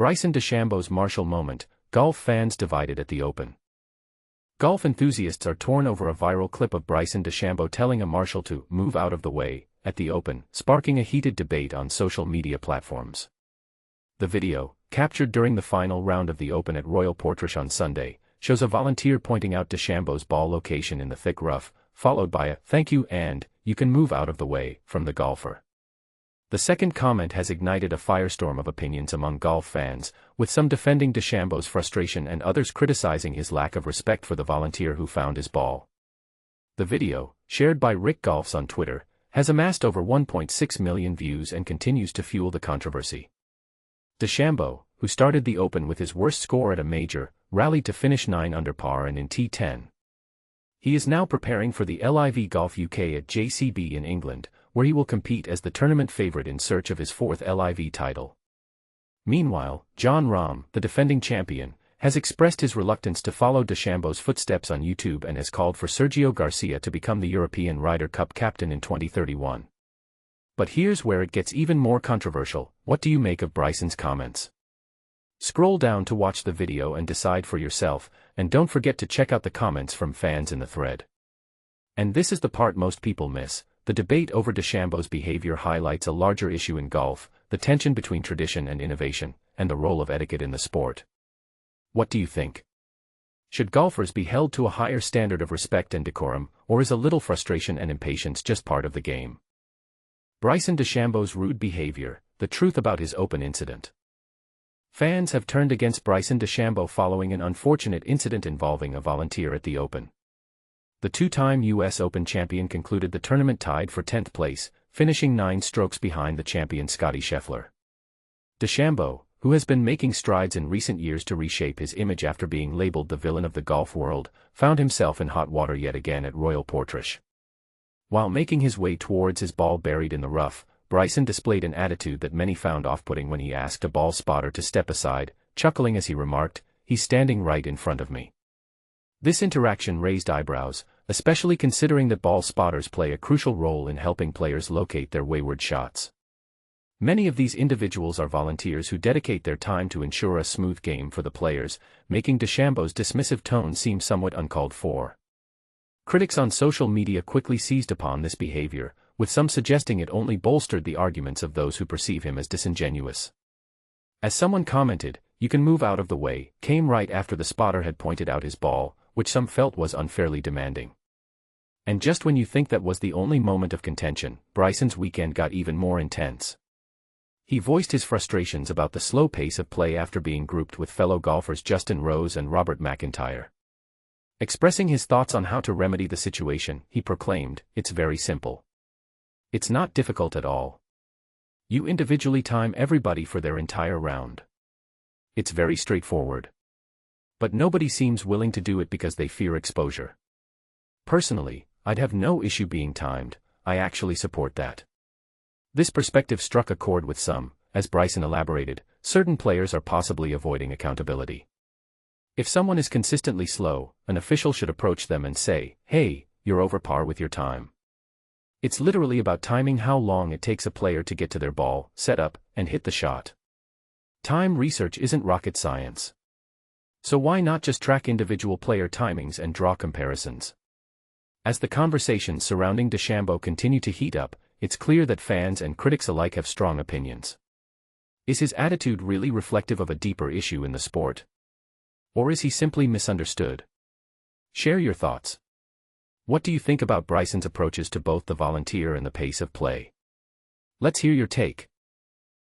Bryson DeChambeau's Marshal moment, golf fans divided at the Open. Golf enthusiasts are torn over a viral clip of Bryson DeChambeau telling a Marshal to move out of the way at the Open, sparking a heated debate on social media platforms. The video, captured during the final round of the Open at Royal Portrush on Sunday, shows a volunteer pointing out DeChambeau's ball location in the thick rough, followed by a "thank you" and "you can move out of the way" from the golfer. The second comment has ignited a firestorm of opinions among golf fans, with some defending DeChambeau's frustration and others criticizing his lack of respect for the volunteer who found his ball. The video, shared by Rick Golfs on Twitter, has amassed over 1.6 million views and continues to fuel the controversy. DeChambeau, who started the Open with his worst score at a major, rallied to finish 9 under par and in T10. He is now preparing for the LIV Golf UK at JCB in England, where he will compete as the tournament favorite in search of his 4th LIV title. Meanwhile, Jon Rahm, the defending champion, has expressed his reluctance to follow DeChambeau's footsteps on YouTube and has called for Sergio Garcia to become the European Ryder Cup captain in 2031. But here's where it gets even more controversial. What do you make of Bryson's comments? Scroll down to watch the video and decide for yourself, and don't forget to check out the comments from fans in the thread. And this is the part most people miss. The debate over DeChambeau's behavior highlights a larger issue in golf, the tension between tradition and innovation, and the role of etiquette in the sport. What do you think? Should golfers be held to a higher standard of respect and decorum, or is a little frustration and impatience just part of the game? Bryson DeChambeau's rude behavior, the truth about his Open incident. Fans have turned against Bryson DeChambeau following an unfortunate incident involving a volunteer at the Open. The two-time US Open champion concluded the tournament tied for 10th place, finishing 9 strokes behind the champion Scottie Scheffler. DeChambeau, who has been making strides in recent years to reshape his image after being labeled the villain of the golf world, found himself in hot water yet again at Royal Portrush. While making his way towards his ball buried in the rough, Bryson displayed an attitude that many found off-putting when he asked a ball spotter to step aside, chuckling as he remarked, "He's standing right in front of me." This interaction raised eyebrows, especially considering that ball spotters play a crucial role in helping players locate their wayward shots. Many of these individuals are volunteers who dedicate their time to ensure a smooth game for the players, making DeChambeau's dismissive tone seem somewhat uncalled for. Critics on social media quickly seized upon this behavior, with some suggesting it only bolstered the arguments of those who perceive him as disingenuous. As someone commented, "You can move out of the way," came right after the spotter had pointed out his ball, which some felt was unfairly demanding. And just when you think that was the only moment of contention, Bryson's weekend got even more intense. He voiced his frustrations about the slow pace of play after being grouped with fellow golfers Justin Rose and Robert McIntyre. Expressing his thoughts on how to remedy the situation, he proclaimed, "It's very simple. It's not difficult at all. You individually time everybody for their entire round. It's very straightforward. But nobody seems willing to do it because they fear exposure. Personally, I'd have no issue being timed. I actually support that." This perspective struck a chord with some. As Bryson elaborated, certain players are possibly avoiding accountability. If someone is consistently slow, an official should approach them and say, "Hey, you're over par with your time." It's literally about timing how long it takes a player to get to their ball, set up, and hit the shot. Time research isn't rocket science. So why not just track individual player timings and draw comparisons? As the conversations surrounding DeChambeau continue to heat up, it's clear that fans and critics alike have strong opinions. Is his attitude really reflective of a deeper issue in the sport? Or is he simply misunderstood? Share your thoughts. What do you think about Bryson's approaches to both the volunteer and the pace of play? Let's hear your take.